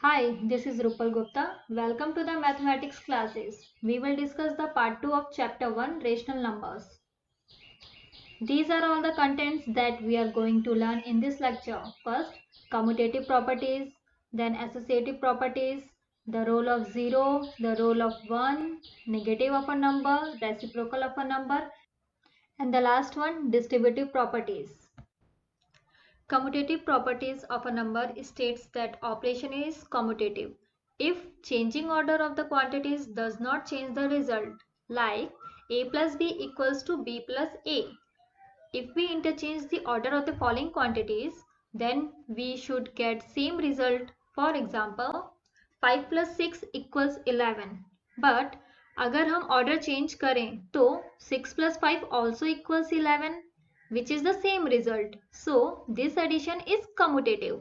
Hi, this is Rupal Gupta. Welcome to the mathematics classes. We will discuss the part 2 of chapter 1 rational numbers. These are all the contents that we are going to learn in this lecture. First, commutative properties, then associative properties, the role of 0, the role of 1, negative of a number, reciprocal of a number, and the last one, distributive properties. Commutative properties of a number states that operation is commutative if changing order of the quantities does not change the result, like a plus b equals to b plus a. If we interchange the order of the following quantities, then we should get same result. For example, 5 plus 6 equals 11. But अगर हम order change करें तो 6 plus 5 also equals 11, which is the same result. So this addition is commutative.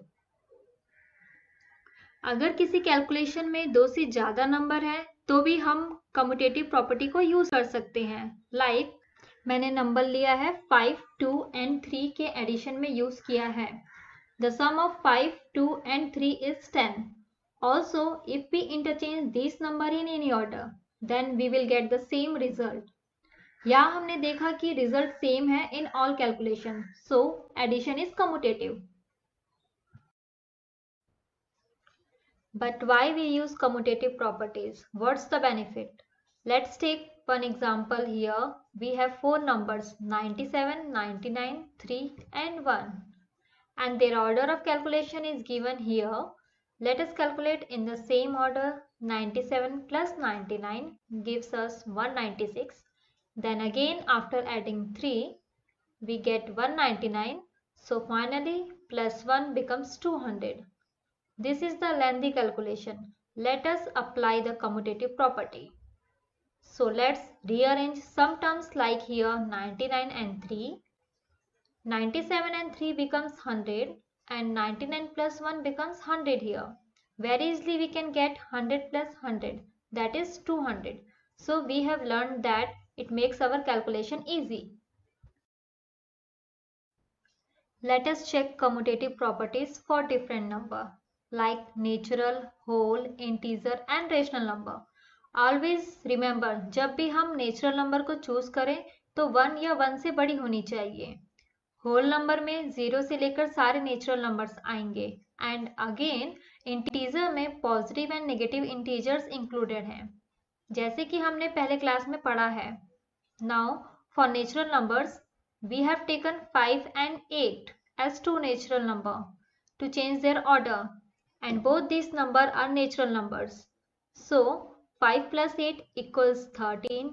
अगर किसी calculation में दो से ज्यादा नंबर है तो भी हम कम्यूटेटिव प्रॉपर्टी को यूज कर सकते हैं. लाइक मैंने नंबर लिया है 5, 2 and 3 के एडिशन में यूज किया है. The sum of 5, 2 and 3 is 10. Also, if we interchange these number in any order, then we will get the same result. यहाँ हमने देखा कि रिजल्ट सेम है in all calculation, so addition is commutative. But why we use commutative properties? What's the benefit? Let's take one example here. We have four numbers 97, 99, 3 and 1. And their order of calculation is given here. Let us calculate in the same order. 97 plus 99 gives us 196. Then again after adding 3, we get 199. So finally plus 1 becomes 200. This is the lengthy calculation. Let us apply the commutative property. So let's rearrange some terms like here 99 and 3. 97 and 3 becomes 100 and 99 plus 1 becomes 100 here. Very easily we can get 100 plus 100, that is 200. So we have learned that it makes our calculation easy. Let us check commutative properties for different number like natural, whole, integer and rational number. Always remember, जब भी हम natural number को choose करें तो 1 या 1 से बड़ी होनी चाहिए. होल नंबर में 0 से लेकर सारे नेचुरल नंबर्स आएंगे एंड अगेन इंटीजर में positive and negative integers included हैं, जैसे कि हमने पहले क्लास में पढ़ा है. Now for natural numbers we have taken 5 and 8 as two natural number to change their order, and both these numbers are natural numbers. So 5 plus 8 equals 13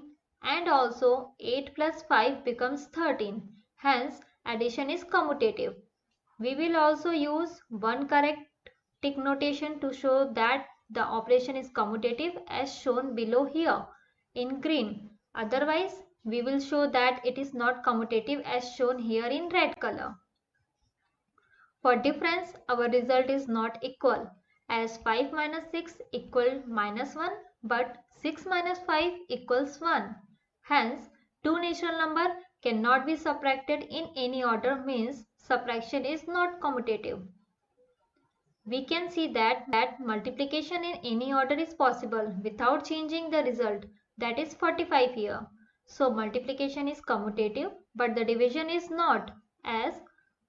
and also 8 plus 5 becomes 13. Hence addition is commutative. We will also use one correct tick notation to show that the operation is commutative as shown below here in green. Otherwise we will show that it is not commutative as shown here in red color. For difference, our result is not equal as 5 minus 6 equal minus 1, but 6 minus 5 equals 1. Hence, two natural number cannot be subtracted in any order, means subtraction is not commutative. We can see that multiplication in any order is possible without changing the result, that is 45 here. So multiplication is commutative, but the division is not, as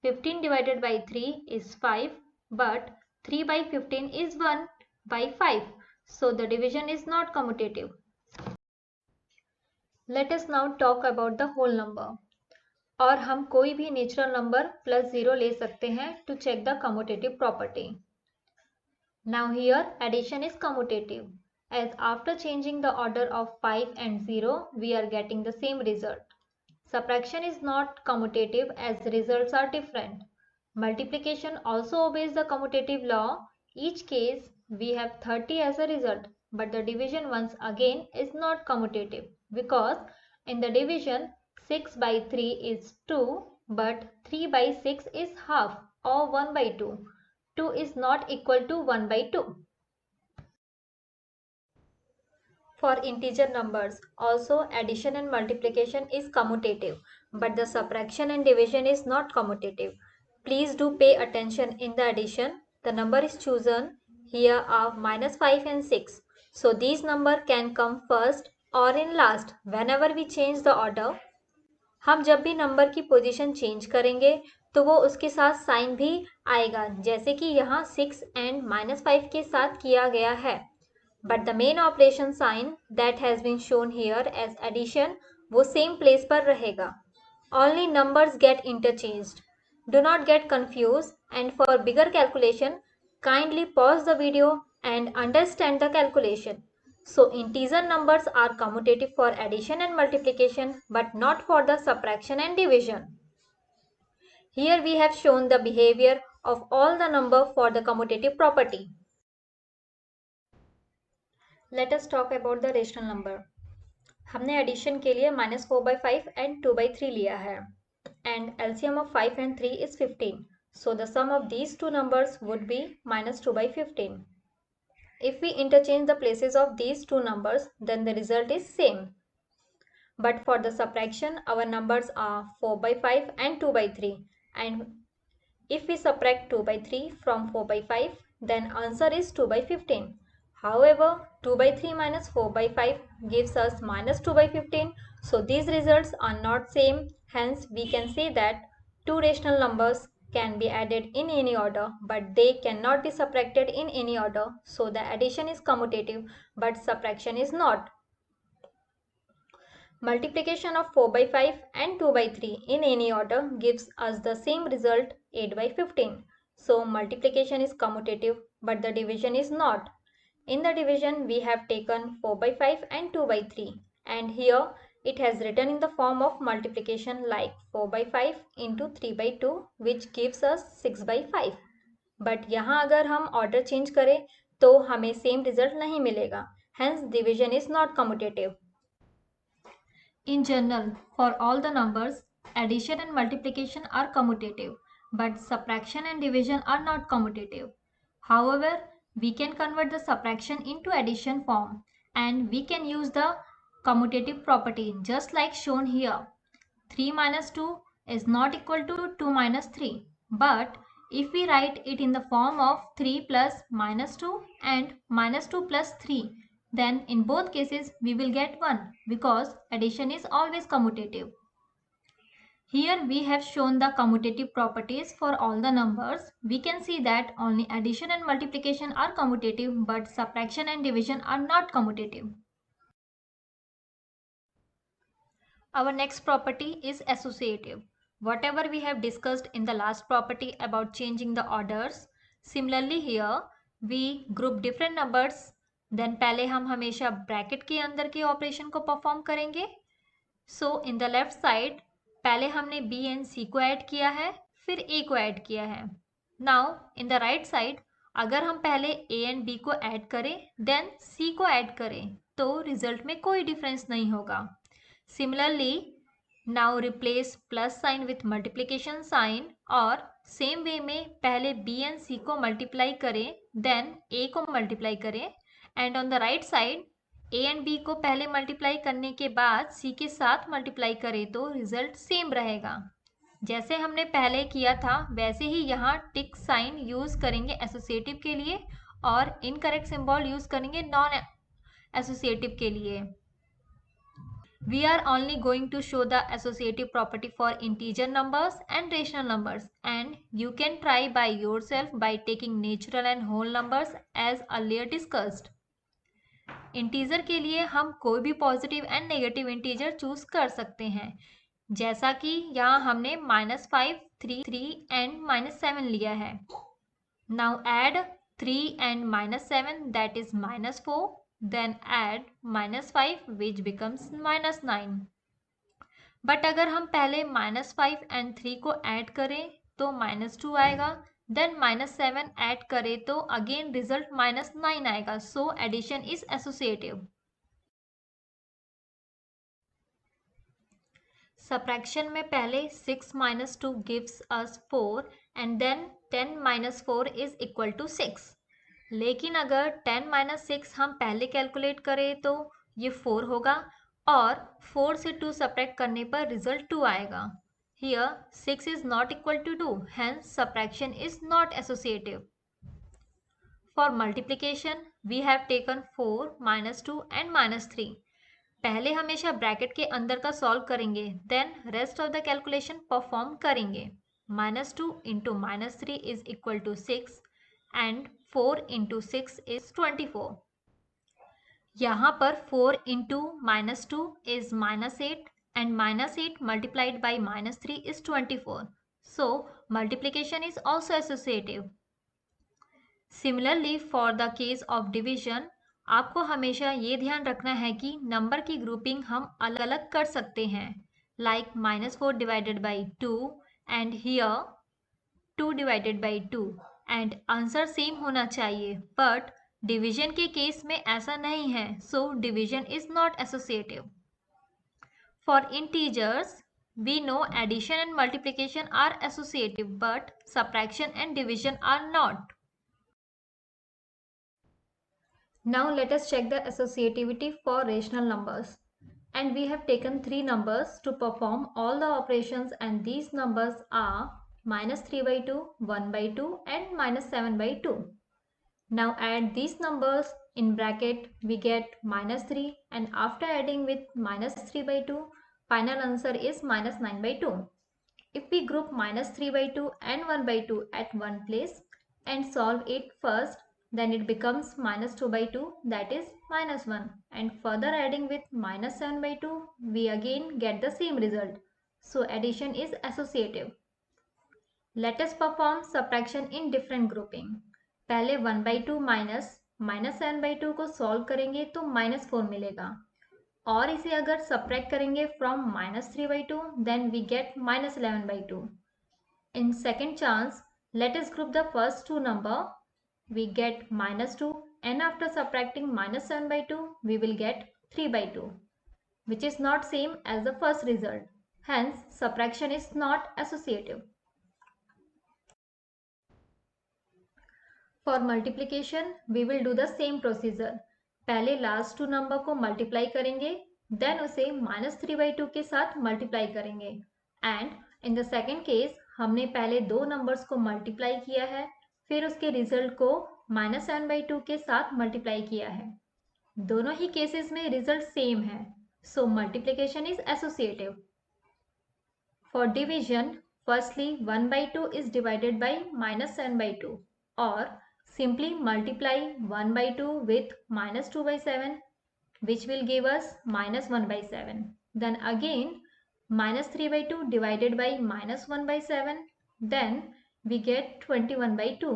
15 divided by 3 is 5, but 3 by 15 is 1 by 5. So the division is not commutative. Let us now talk about the whole number. और हम कोई भी natural number plus 0 ले सकते हैं to check the commutative property. Now here addition is commutative, as after changing the order of 5 and 0, we are getting the same result. Subtraction is not commutative as results are different. Multiplication also obeys the commutative law. Each case we have 30 as a result, but the division once again is not commutative because in the division 6 by 3 is 2, but 3 by 6 is half or 1 by 2. 2 is not equal to 1 by 2. For integer numbers, also addition and multiplication is commutative, but the subtraction and division is not commutative. Please do pay attention in the addition. The number is chosen. Here are -5 and 6. So these number can come first or in last whenever we change the order. हम जब भी number की position change करेंगे तो वो उसके साथ sign भी आएगा, जैसे कि यहाँ 6 एंड -5 के साथ किया गया है. But the main operation sign that has been shown here as addition वो same place पर रहेगा. Only numbers get interchanged. Do not get confused, and for bigger calculation, kindly pause the video and understand the calculation. So integer numbers are commutative for addition and multiplication, but not for the subtraction and division. Here we have shown the behavior of all the number for the commutative property. Let us talk about the rational number. हमने addition के लिए -4/5 and 2/3 लिया है, and LCM of 5 and 3 is 15. So the sum of these two numbers would be -2/15. If we interchange the places of these two numbers, then the result is same. But for the subtraction, our numbers are 4/5 and 2/3. And if we subtract 2/3 from 4/5, then answer is 2/15. However, 2/3 minus 4/5 gives us -2/15. So these results are not same. Hence, we can say that two rational numbers can be added in any order, but they cannot be subtracted in any order. So the addition is commutative, but subtraction is not. Multiplication of 4/5 and 2/3 in any order gives us the same result, 8/15. So multiplication is commutative, but the division is not. In the division, we have taken 4/5 and 2/3, and here it has written in the form of multiplication like 4/5 into 3/2, which gives us 6/5. But यहाँ अगर हम order change करें तो हमें same result नहीं मिलेगा. Hence division is not commutative. In general, for all the numbers, addition and multiplication are commutative, but subtraction and division are not commutative. However, we can convert the subtraction into addition form, and we can use the commutative property just like shown here. 3 minus 2 is not equal to 2 minus 3, but if we write it in the form of 3 plus -2 and -2 plus 3, then in both cases we will get 1 because addition is always commutative. Here we have shown the commutative properties for all the numbers. We can see that only addition and multiplication are commutative, but subtraction and division are not commutative. Our next property is associative. Whatever we have discussed in the last property about changing the orders, similarly here we group different numbers. Then पहले हम हमेशा bracket के अंदर के operation को perform करेंगे. सो in the left side पहले हमने बी एंड सी को ऐड किया है, फिर ए को ऐड किया है. Now in the right side अगर हम पहले ए एंड बी को ऐड करें देन सी को ऐड करें तो रिजल्ट में कोई डिफरेंस नहीं होगा. Similarly now replace plus sign with multiplication sign, और सेम वे में पहले बी एंड सी को मल्टीप्लाई करें देन ए को मल्टीप्लाई करें, and on the right side A and B को पहले मल्टीप्लाई करने के बाद सी के साथ मल्टीप्लाई करें तो रिजल्ट सेम रहेगा. जैसे हमने पहले किया था वैसे ही यहाँ टिक साइन यूज करेंगे एसोसिएटिव के लिए और इनकरेक्ट सिंबल यूज करेंगे नॉन एसोसिएटिव के लिए. We are only going to show the associative property for integer numbers and rational numbers, and you can try by yourself by taking natural and whole numbers as earlier discussed. Integer के लिए हम कोई भी positive and negative integer choose कर सकते हैं, जैसा कि यहाँ हमने -5, 3 एंड -7 लिया है. Now add 3 and -7 that is -4, then add -5 which becomes -9. But अगर हम पहले -5 एंड 3 को ऐड करें तो -2 आएगा, देन -7 ऐड करें तो अगेन रिजल्ट -9 आएगा. So addition is associative. Subtraction में पहले 6 - 2 gives us 4 and then 10 - 4 is equal to 6. लेकिन अगर 10 - 6 हम पहले कैलकुलेट करें तो ये 4 होगा और 4 से 2 सब्ट्रैक्ट करने पर रिजल्ट 2 आएगा. Here 6 is not equal to 2, hence subtraction is not associative. For multiplication, we have taken 4, -2 and -3. पहले हमेशा ब्रैकेट के अंदर का सॉल्व करेंगे, then rest of the calculation perform करेंगे. -2 into -3 is equal to 6 and 4 into 6 is 24. यहाँ पर 4 into -2 is -8 and -8 multiplied by -3 is 24. So multiplication is also associative. Similarly, for the case of division, आपको हमेशा ये ध्यान रखना है कि नंबर की ग्रुपिंग हम अलग अलग कर सकते हैं, like -4 divided by 2 and here 2 divided by 2, and answer same होना चाहिए. बट डिवीजन के केस में ऐसा नहीं है, so division is not associative. For integers, we know addition and multiplication are associative, but subtraction and division are not. Now let us check the associativity for rational numbers. And we have taken 3 numbers to perform all the operations, and these numbers are -3/2, 1/2 and -7/2. Now add these numbers in bracket, we get -3, and after adding with -3/2, final answer is -9/2. If we group -3/2 and 1/2 at one place and solve it first, then it becomes -2/2, that is -1, and further adding with -7/2, we again get the same result. So addition is associative. Let us perform subtraction in different grouping. पहले 1/2 minus -7/2 को solve करेंगे तो -4 मिलेगा, और इसे अगर subtract करेंगे from -3/2, then we get -11/2. In second chance, let us group the first two number, we get -2 and after subtracting -7/2 we will get 3/2, which is not same as the first result. Hence subtraction is not associative. For multiplication, we will do the same procedure. पहले last to number को multiply करेंगे, then उसे -3/2 के साथ multiply करेंगे, and in the second case हमने पहले दो नंबर्स को मल्टीप्लाई किया है, फिर उसके रिजल्ट को -7/2 के साथ मल्टीप्लाई किया है. दोनों ही केसेस में रिजल्ट सेम है, so multiplication is associative. For division, firstly 1/2 is divided by -7/2, or simply multiply 1/2 with -2/7, which will give us -1/7. Then again -3/2 divided by -1/7, then we get 21/2.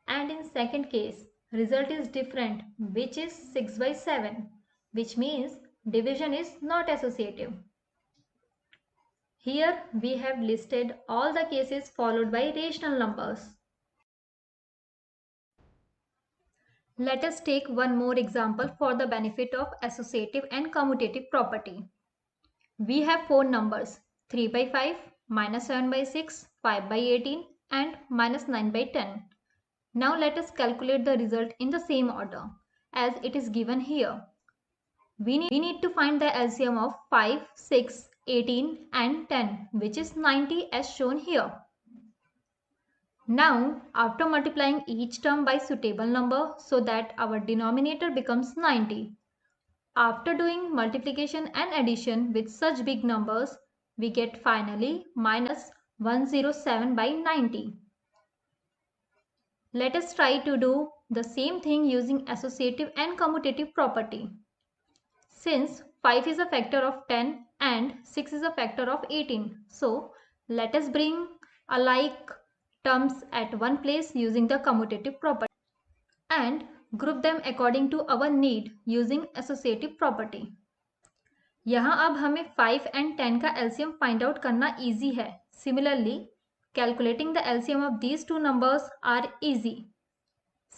And in second case, result is different, which is 6/7, which means division is not associative. Here we have listed all the cases followed by rational numbers. Let us take one more example for the benefit of associative and commutative property. We have four numbers: 3/5, -7/6, 5/18 and -9/10. Now let us calculate the result in the same order as it is given here. We need to find the LCM of 5, 6, 18 and 10, which is 90 as shown here. Now, after multiplying each term by suitable number so that our denominator becomes 90, after doing multiplication and addition with such big numbers, we get finally -107/90. Let us try to do the same thing using associative and commutative property. Since 5 is a factor of 10 and 6 is a factor of 18, so let us bring alike terms at one place using the commutative property and group them according to our need using associative property. यहाँ अब हमें 5 and 10 का LCM find out करना easy है. Similarly, calculating the LCM of these two numbers are easy.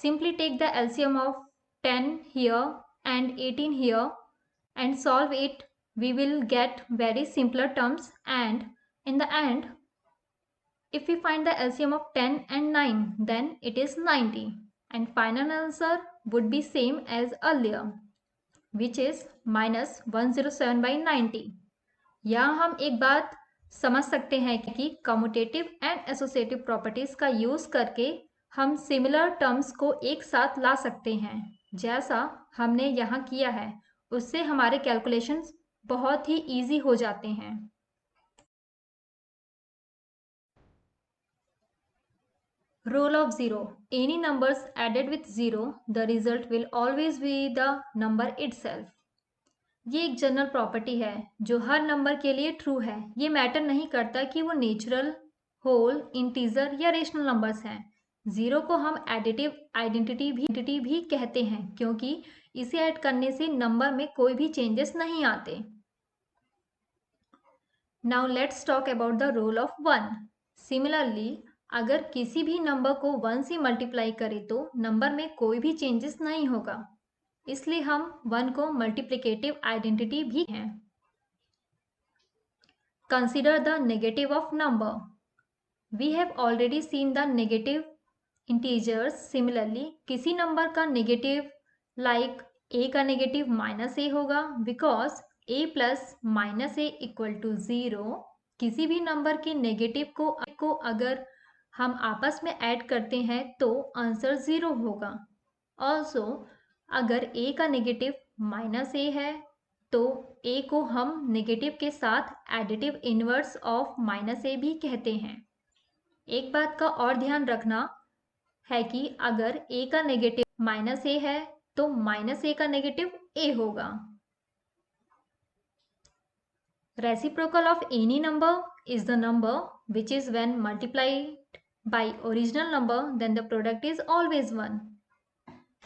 Simply take the LCM of 10 here and 18 here and solve it. We will get very simpler terms, and in the end, if we find the LCM of 10 and 9, then it is 90, and final answer would be same as earlier, which is -107/90. यहाँ हम एक बात समझ सकते हैं कि commutative and associative properties का use करके हम सिमिलर टर्म्स को एक साथ ला सकते हैं, जैसा हमने यहाँ किया है। उससे हमारे कैलकुलेशंस बहुत ही इजी हो जाते हैं। Rule of zero. Any numbers added with zero, the result will always be the number itself. ये एक जनरल प्रॉपर्टी है जो हर नंबर के लिए ट्रू है। ये मैटर नहीं करता कि वो नेचुरल, होल, इंटीजर या रेशनल नंबर्स हैं। जीरो को हम एडिटिव आइडेंटिटी भी कहते हैं क्योंकि इसे ऐड करने से नंबर में कोई भी चेंजेस नहीं आते। Now let's talk about the role of one. Similarly, अगर किसी भी नंबर को 1 से मल्टीप्लाई करें तो नंबर में कोई भी चेंजेस नहीं होगा, इसलिए हम 1 को मल्टीप्लिकेटिव आइडेंटिटी भी हैं। Consider the negative of number. We have already seen the negative integers. Similarly, किसी नंबर का नेगेटिव लाइक a का नेगेटिव -a होगा because a plus -a equal to 0। किसी भी नंबर के नेगेटिव को अगर हम आपस में ऐड करते हैं तो आंसर 0 होगा। ऑल्सो अगर a का नेगेटिव -a है तो a को हम नेगेटिव के साथ एडिटिव इनवर्स ऑफ -a भी कहते हैं। एक बात का और ध्यान रखना है कि अगर a का नेगेटिव -a है तो -a का नेगेटिव a होगा। Reciprocal of any number is the number which is when multiplied by original number then the product is always 1.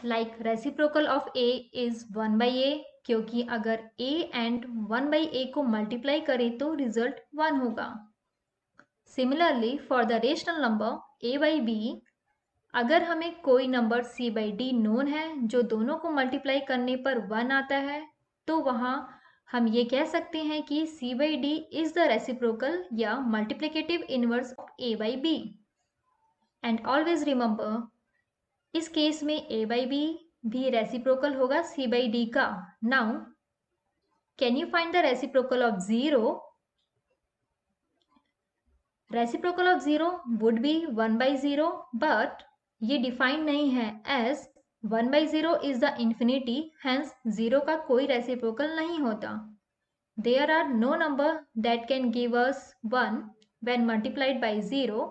Like reciprocal of a is 1 by a, क्योंकि अगर a and 1 by a को multiply करें तो result 1 होगा। Similarly for the rational number a by b, अगर हमें कोई number c by d known है जो दोनों को मल्टीप्लाई करने पर 1 आता है तो वहाँ हम ये कह सकते हैं कि c by d is the reciprocal या multiplicative inverse of a by b. And always remember, इस केस में a by b भी रेसिप्रोकल होगा c by d का। Now, can you find the reciprocal of 0? Reciprocal of 0 would be 1 by 0, but ये defined नहीं है as 1 by 0 is the infinity, hence 0 का कोई रेसिप्रोकल नहीं होता। There are no number that can give us 1 when multiplied by 0.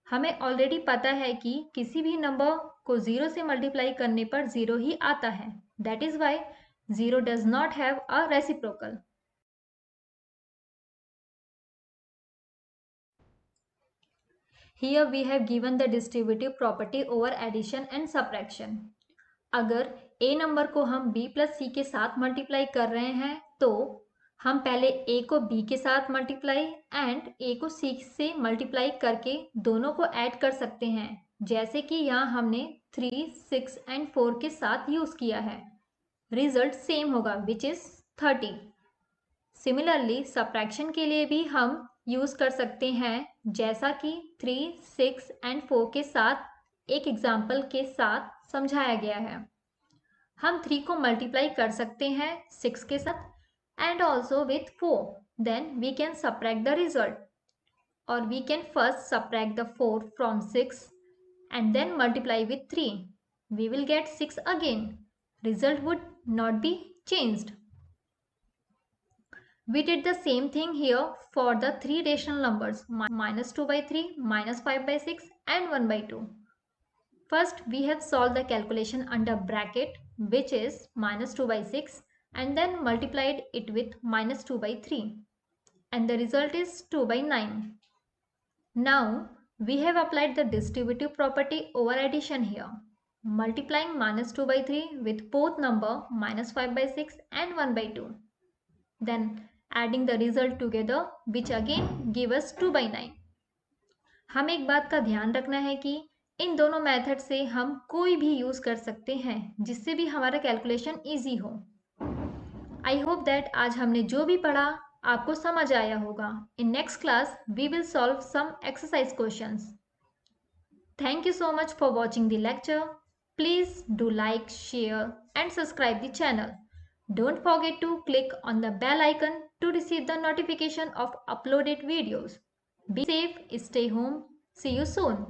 हमें already पता है कि किसी भी नंबर को 0 से मल्टीप्लाई करने पर 0 ही आता है। That is why 0 does not have a reciprocal. Here we have given the distributive property over addition and subtraction. अगर a नंबर को हम b प्लस c के साथ मल्टीप्लाई कर रहे हैं तो हम पहले a को b के साथ मल्टीप्लाई एंड a को c से मल्टीप्लाई करके दोनों को ऐड कर सकते हैं, जैसे कि यहाँ हमने 3, 6 एंड 4 के साथ यूज किया है। रिजल्ट सेम होगा विच इज 30। सिमिलरली सब्ट्रैक्शन के लिए भी हम यूज कर सकते हैं, जैसा कि 3, 6 एंड 4 के साथ एक एग्जाम्पल के साथ समझाया गया है। हम 3 को मल्टीप्लाई कर सकते हैं 6 के साथ and also with 4. Then we can subtract the result, or we can first subtract the 4 from 6 and then multiply with 3. We will get 6 again. Result would not be changed. We did the same thing here for the 3 rational numbers -2 by 3, -5 by 6 and 1 by 2. First we have solved the calculation under bracket, which is -2 by 6, and then multiplied it with -2 by 3, and the result is 2 by 9. Now we have applied the distributive property over addition here, multiplying -2 by 3 with both number -5 by 6 and 1 by 2, then adding the result together, which again give us 2 by 9. हम एक बात का ध्यान रखना है कि इन दोनों method से हम कोई भी यूज कर सकते हैं जिससे भी हमारा कैलकुलेशन इजी हो। आई होप दैट आज हमने जो भी पढ़ा आपको समझ आया होगा। In next class we will solve some exercise questions. Thank you so much for watching the lecture. Please do like, share and subscribe the channel. Don't forget to click on the bell icon to receive the notification of uploaded videos. Be safe, stay home. See you soon.